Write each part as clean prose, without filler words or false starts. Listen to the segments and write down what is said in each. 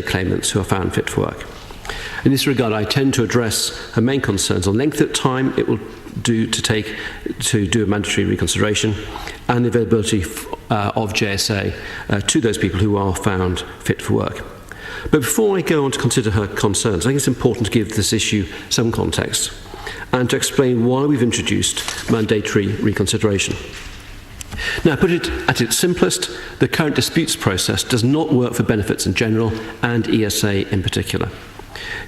claimants who are found fit for work. In this regard, I tend to address her main concerns on length of time it will do to do a mandatory reconsideration and the availability of JSA to those people who are found fit for work. But before I go on to consider her concerns, I think it's important to give this issue some context and to explain why we've introduced mandatory reconsideration. Now, put it at its simplest, the current disputes process does not work for benefits in general and ESA in particular.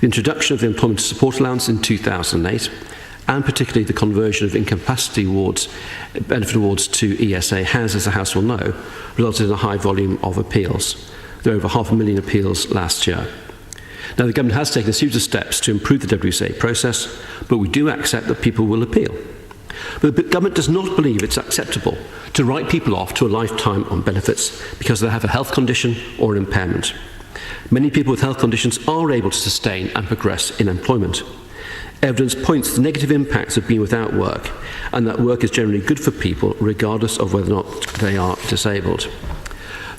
The introduction of the Employment Support Allowance in 2008, and particularly the conversion of incapacity awards, benefit awards to ESA has, as the House will know, resulted in a high volume of appeals. There were over 500,000 appeals last year. Now, the government has taken a series of steps to improve the WCA process, but we do accept that people will appeal. But the government does not believe it's acceptable to write people off to a lifetime on benefits because they have a health condition or an impairment. Many people with health conditions are able to sustain and progress in employment. Evidence points to the negative impacts of being without work, and that work is generally good for people regardless of whether or not they are disabled.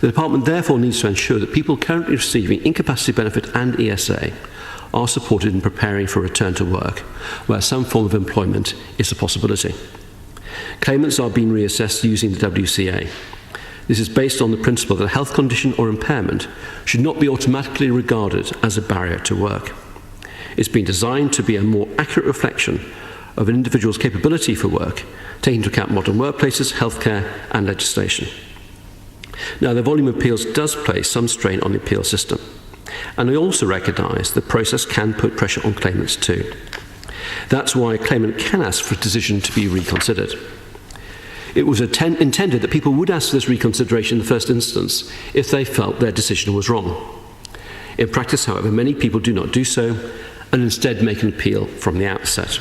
The Department therefore needs to ensure that people currently receiving incapacity benefit and ESA are supported in preparing for a return to work, where some form of employment is a possibility. Claimants are being reassessed using the WCA. This is based on the principle that a health condition or impairment should not be automatically regarded as a barrier to work. It's been designed to be a more accurate reflection of an individual's capability for work, taking into account modern workplaces, healthcare, and legislation. Now, the volume of appeals does place some strain on the appeal system, and I also recognise the process can put pressure on claimants too. That's why a claimant can ask for a decision to be reconsidered. It was intended that people would ask for this reconsideration in the first instance if they felt their decision was wrong. In practice, however, many people do not do so and instead make an appeal from the outset.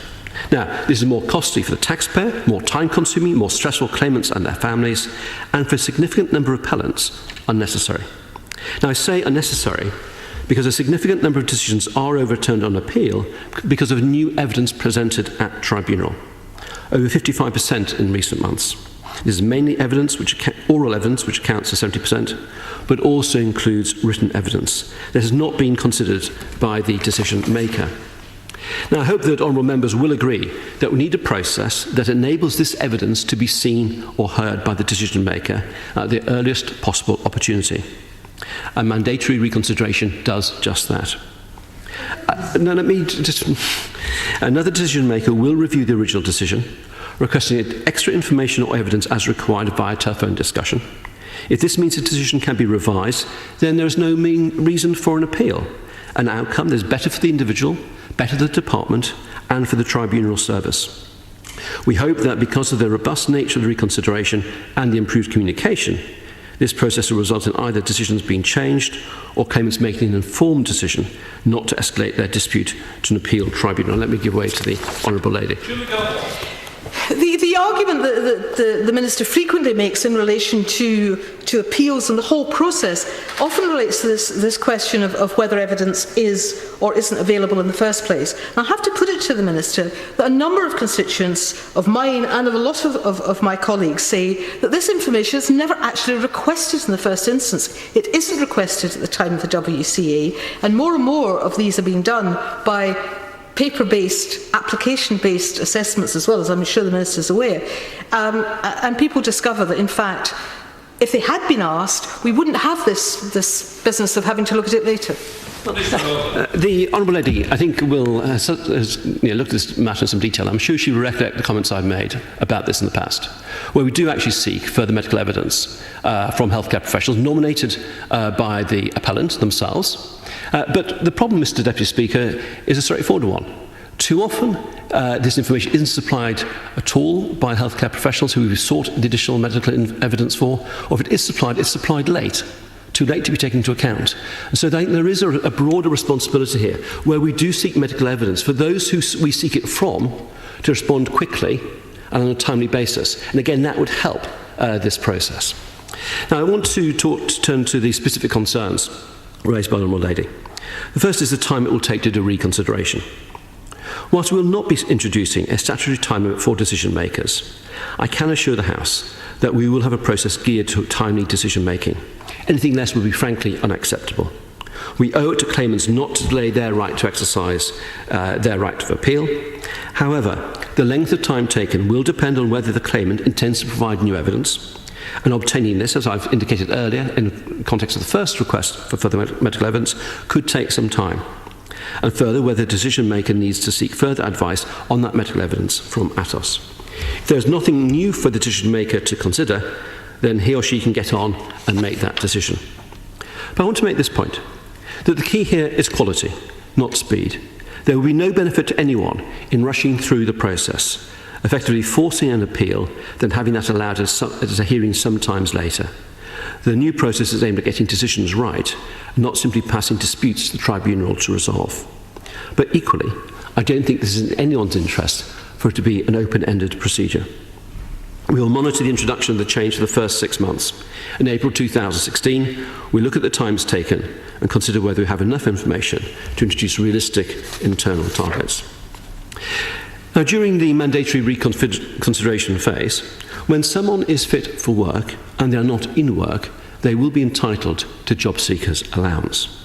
Now, this is more costly for the taxpayer, more time-consuming, more stressful for claimants and their families, and for a significant number of appellants, unnecessary. Now, I say unnecessary because a significant number of decisions are overturned on appeal because of new evidence presented at tribunal. Over 55% in recent months. This is mainly evidence, oral evidence, which accounts for 70%, but also includes written evidence that has not been considered by the decision maker. Now, I hope that honourable members will agree that we need a process that enables this evidence to be seen or heard by the decision maker at the earliest possible opportunity. A mandatory reconsideration does just that. Now, let me just... Another decision maker will review the original decision, requesting extra information or evidence as required via telephone discussion. If this means the decision can be revised, then there is no reason for an appeal. An outcome that is better for the individual, better for the department, and for the tribunal service. We hope that because of the robust nature of the reconsideration and the improved communication, this process will result in either decisions being changed or claimants making an informed decision not to escalate their dispute to an appeal tribunal. Let me give way to the Honourable Lady. Sheila Gilmore. The argument that the Minister frequently makes in relation to appeals and the whole process often relates to this question of whether evidence is or isn't available in the first place. And I have to put it to the Minister that a number of constituents of mine and of a lot of my colleagues say that this information is never actually requested in the first instance. It isn't requested at the time of the WCA, and more of these are being done by paper-based, application-based assessments as well, as I'm sure the Minister is aware. And people discover that, in fact, if they had been asked, we wouldn't have this business of having to look at it later. The Honourable Lady, I think, will look at this matter in some detail. I'm sure she will recollect the comments I've made about this in the past, where we do actually seek further medical evidence from healthcare professionals nominated by the appellant themselves. But the problem, Mr. Deputy Speaker, is a straightforward one. Too often, this information isn't supplied at all by healthcare professionals who we've sought the additional medical evidence for, or if it is supplied, it's supplied late. Too late to be taken into account. And so I think there is a broader responsibility here, where we do seek medical evidence for those who we seek it from to respond quickly and on a timely basis. And again, that would help this process. Now, I want to turn to the specific concerns raised by the Honourable Lady. The first is the time it will take to do reconsideration. Whilst we will not be introducing a statutory time limit for decision makers, I can assure the House that we will have a process geared to timely decision making. Anything less would be frankly unacceptable. We owe it to claimants not to delay their right to exercise their right of appeal. However, the length of time taken will depend on whether the claimant intends to provide new evidence, and obtaining this, as I've indicated earlier, in the context of the first request for further medical evidence, could take some time. And further, whether the decision maker needs to seek further advice on that medical evidence from ATOS. If there's nothing new for the decision maker to consider, then he or she can get on and make that decision. But I want to make this point, that the key here is quality, not speed. There will be no benefit to anyone in rushing through the process, effectively forcing an appeal, then having that allowed as a hearing sometimes later. The new process is aimed at getting decisions right, not simply passing disputes to the tribunal to resolve. But equally, I don't think this is in anyone's interest for it to be an open-ended procedure. We will monitor the introduction of the change for the first 6 months. In April 2016, we look at the times taken and consider whether we have enough information to introduce realistic internal targets. Now, during the mandatory reconsideration phase, when someone is fit for work and they are not in work, they will be entitled to job seekers allowance.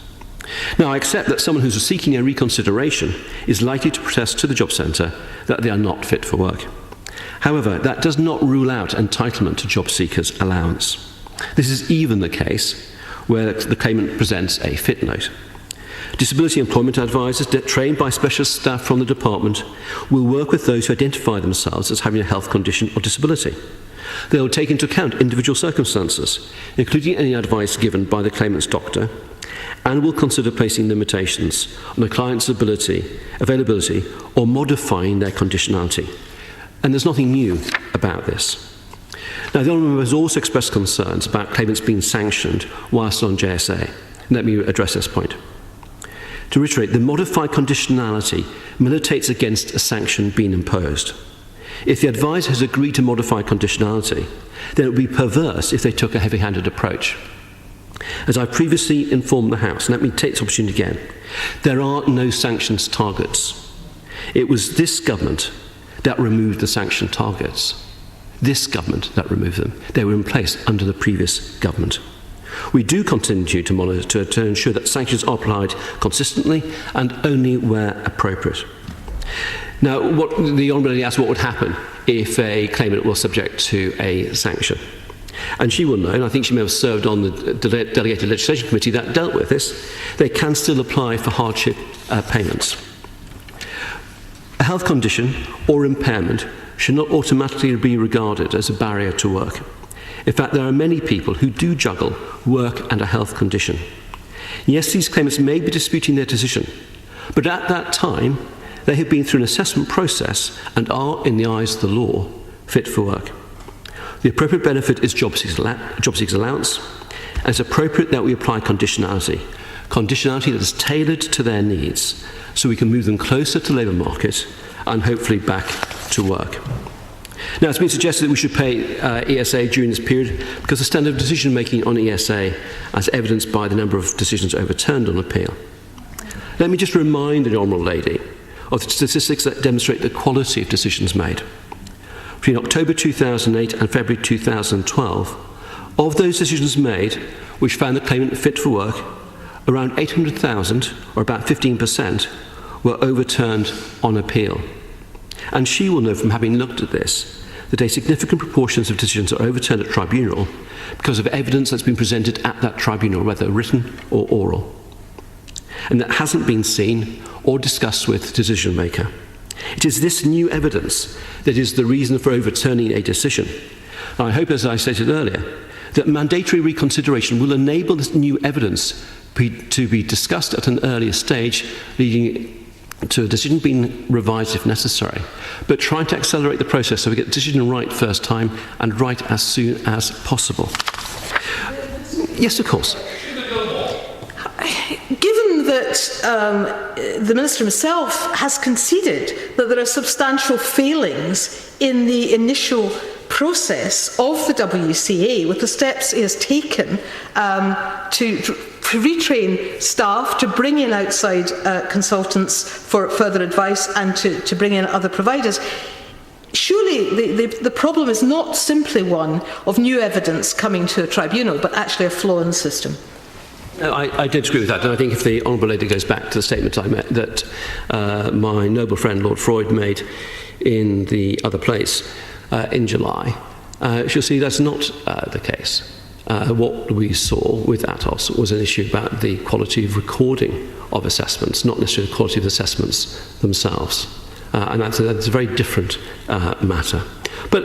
Now, I accept that someone who's seeking a reconsideration is likely to protest to the job centre that they are not fit for work. However, that does not rule out entitlement to job seekers allowance. This is even the case where the claimant presents a fit note. Disability employment advisors, trained by specialist staff from the department, will work with those who identify themselves as having a health condition or disability. They will take into account individual circumstances, including any advice given by the claimant's doctor, and will consider placing limitations on the client's availability, or modifying their conditionality. And there's nothing new about this. Now, the Honourable Member has also expressed concerns about claimants being sanctioned whilst on JSA. Let me address this point. To reiterate, the modified conditionality militates against a sanction being imposed. If the advisor has agreed to modify conditionality, then it would be perverse if they took a heavy-handed approach. As I previously informed the House, and let me take this opportunity again, there are no sanctions targets. It was this government that removed the sanction targets. This government that removed them. They were in place under the previous government. We do continue to monitor to ensure that sanctions are applied consistently and only where appropriate. Now, the Honourable Lady asked what would happen if a claimant was subject to a sanction. And she will know, and I think she may have served on the Delegated Legislation Committee that dealt with this, they can still apply for hardship payments. A health condition or impairment should not automatically be regarded as a barrier to work. In fact, there are many people who do juggle work and a health condition. Yes, these claimants may be disputing their decision, but at that time, they have been through an assessment process and are, in the eyes of the law, fit for work. The appropriate benefit is job seekers allowance, and it's appropriate that we apply conditionality that is tailored to their needs, so we can move them closer to the labour market and hopefully back to work. Now, it's been suggested that we should pay ESA during this period because the standard of decision making on ESA, as evidenced by the number of decisions overturned on appeal. Let me just remind the Honourable Lady of the statistics that demonstrate the quality of decisions made. Between October 2008 and February 2012, of those decisions made which found the claimant fit for work, around 800,000, or about 15%, were overturned on appeal. And she will know from having looked at this that a significant proportion of decisions are overturned at tribunal because of evidence that's been presented at that tribunal, whether written or oral, and that hasn't been seen or discussed with the decision maker. It is this new evidence that is the reason for overturning a decision. And I hope, as I stated earlier, that mandatory reconsideration will enable this new evidence to be discussed at an earlier stage, leading to a decision being revised if necessary, but trying to accelerate the process so we get the decision right first time and right as soon as possible. Yes, of course. Given that the Minister himself has conceded that there are substantial failings in the initial process of the WCA, with the steps he has taken to retrain staff, to bring in outside consultants for further advice, and to bring in other providers, surely the problem is not simply one of new evidence coming to a tribunal, but actually a flaw in the system. I don't agree with that, and I think if the Honourable Lady goes back to the statement I made that my noble friend Lord Freud made in the other place in July, she'll see that's not the case. What we saw with Atos was an issue about the quality of recording of assessments, not necessarily the quality of the assessments themselves. And that's a very different matter. But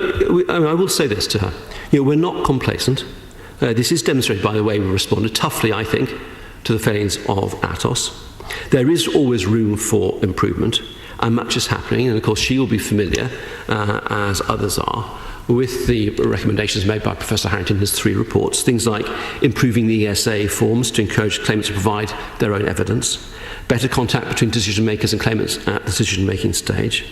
I will say this to her. We're not complacent. This is demonstrated by the way we responded toughly, I think, to the failings of Atos. There is always room for improvement, and much is happening. And of course, she will be familiar, as others are, with the recommendations made by Professor Harrington in his 3 reports, things like improving the ESA forms to encourage claimants to provide their own evidence, better contact between decision makers and claimants at the decision-making stage,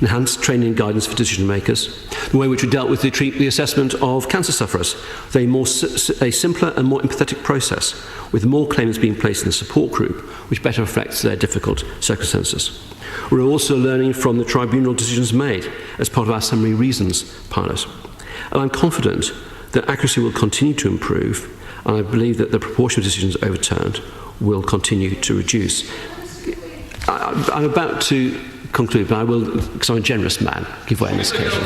enhanced training and guidance for decision makers, the way in which we dealt with the assessment of cancer sufferers, a simpler and more empathetic process, with more claimants being placed in a support group, which better reflects their difficult circumstances. We're also learning from the tribunal decisions made as part of our summary reasons pilot. And I'm confident that accuracy will continue to improve, and I believe that the proportion of decisions overturned will continue to reduce. I'm about to conclude, but I will, because I'm a generous man, give way on this occasion.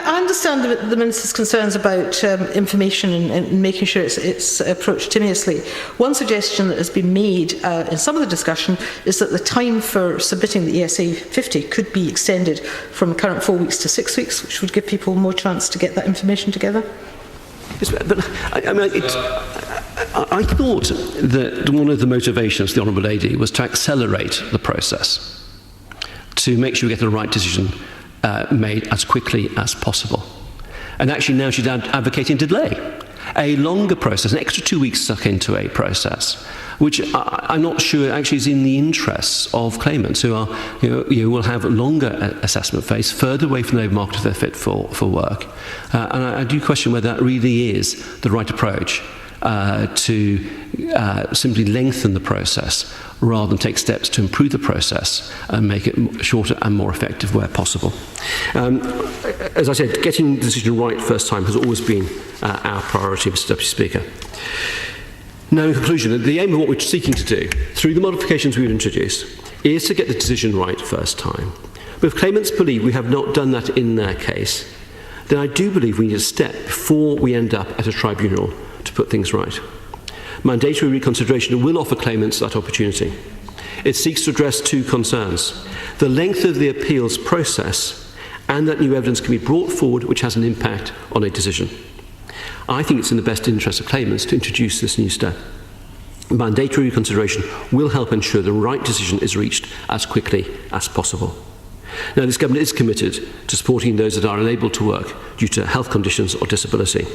I understand the Minister's concerns about information and making sure it's approached timorously. One suggestion that has been made in some of the discussion is that the time for submitting the ESA 50 could be extended from the current 4 weeks to 6 weeks, which would give people more chance to get that information together. Yes, but I thought that one of the motivations of the Honourable Lady was to accelerate the process, to make sure we get the right decision made as quickly as possible. And actually now she's advocating delay, a longer process, an extra 2 weeks stuck into a process, which I'm not sure actually is in the interests of claimants who are, will have a longer assessment phase, further away from the labour market if they're fit for work. And I do question whether that really is the right approach to simply lengthen the process rather than take steps to improve the process and make it shorter and more effective where possible. As I said, getting the decision right first time has always been our priority, Mr. Deputy Speaker. Now, in conclusion, the aim of what we're seeking to do through the modifications we've introduced is to get the decision right first time. But if claimants believe we have not done that in their case, then I do believe we need a step before we end up at a tribunal to put things right. Mandatory reconsideration will offer claimants that opportunity. It seeks to address 2 concerns: the length of the appeals process and that new evidence can be brought forward which has an impact on a decision. I think it's in the best interest of claimants to introduce this new step. Mandatory reconsideration will help ensure the right decision is reached as quickly as possible. Now, this government is committed to supporting those that are unable to work due to health conditions or disability.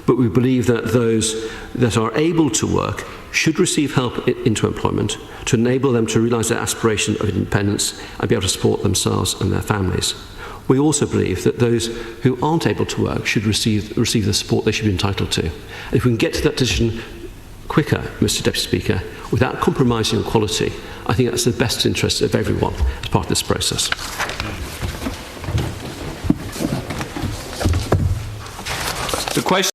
But we believe that those that are able to work should receive help into employment to enable them to realise their aspiration of independence and be able to support themselves and their families. We also believe that those who aren't able to work should receive the support they should be entitled to. And if we can get to that decision quicker, Mr. Deputy Speaker, without compromising on quality, I think that's the best interest of everyone as part of this process. The question